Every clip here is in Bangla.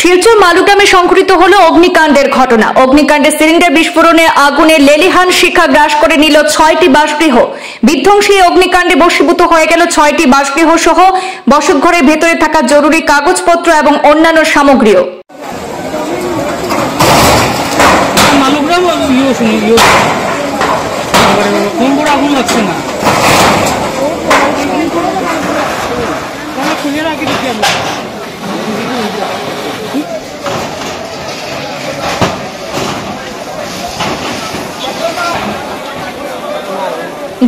শিলচর মালুগ্রামে সংঘটিত হলো অগ্নিকাণ্ডের ঘটনা। অগ্নিকাণ্ডে সিলিন্ডার বিস্ফোরণে আগুনে লেলিহান শিখা গ্রাস করে নিল ৬টি বাসগৃহ। বিধ্বংসী অগ্নিকাণ্ডে ভস্মীভূত হয়ে গেল ৬টি বাসগৃহ সহ বসতঘরের ভেতরে থাকা জরুরি কাগজপত্র এবং অন্যান্য সামগ্রীও।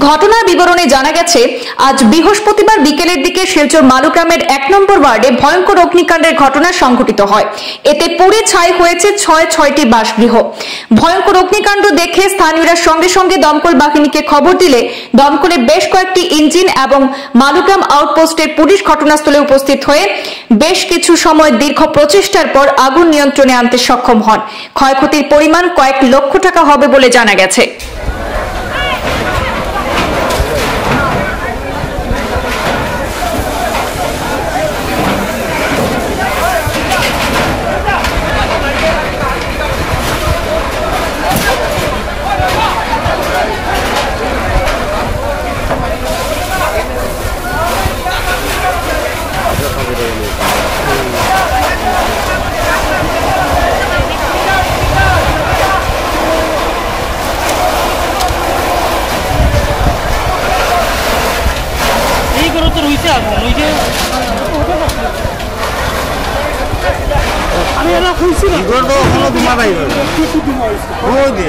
ঘটনার বিবরণে জানা গেছে, আজ বৃহস্পতিবার বিকেলের দিকে শিলচর মালুগ্রামের ১ নম্বর ওয়ার্ডে ভয়ঙ্কর অগ্নিকাণ্ডের ঘটনা সংঘটিত হয়। এতে পুড়ে ছাই হয়েছে ৬টি বাসগৃহ। ভয়ঙ্কর অগ্নিকাণ্ড দেখে স্থানীয়রা সঙ্গে সঙ্গে দমকল বাহিনীকে খবর দিলে দমকলে বেশ কয়েকটি ইঞ্জিন এবং মালুগ্রাম আউটপোস্টের পুলিশ ঘটনাস্থলে উপস্থিত হয়ে বেশ কিছু সময় দীর্ঘ প্রচেষ্টার পর আগুন নিয়ন্ত্রণে আনতে সক্ষম হন। ক্ষয়ক্ষতির পরিমাণ কয়েক লক্ষ টাকা হবে বলে জানা গেছে। আমি এলা খুঁজছি না গরো কোনো দুমা ভাই কিছু দুমা ওই দে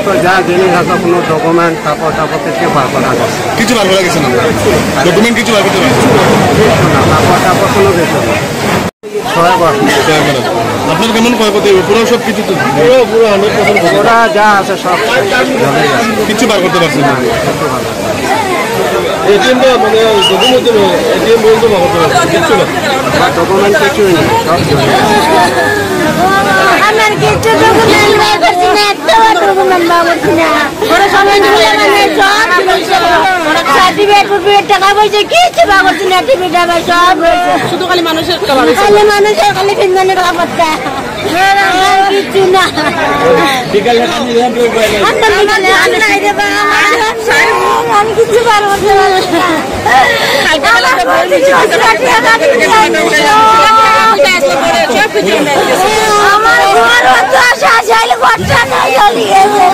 तो जा जिनिस আছে কোনো ডকুমেন্ট তারপর থেকে বার করা গেছে কিছু বার করা গেছে না ডকুমেন্ট কিছু বার করতে পারছেন না তারপর কোনো কিছু না সবাই বার আপনার কেমন ক্ষয়ক্ষতি পুরো সব কিছু তো পুরো 100% ওরা যা আছে সব কিছু বার করতে পারছেন না এটিএম তো মানে ডকুমেন্ট এটিএম বন্ধ করতে কিছু না ডকুমেন্ট কিছু নেই সব আমার কিছু ডকুমেন্ট বার করছি না একটা ডকুমেন্ট বার করছি না ওরা ডকুমেন্ট গুলো মানে সব সার্টিফিকেট টাকা পয়সা কিছু বার করছি না টিভিটা সব শুধু খালি মানুষের খালি ফিনমানের টাকা পড়তা কিছু না বিকালে আমি কিছু বার করতে পারছি না আমার ঘর তো আশা চাইলে বাচ্চা নাই চলে গেছে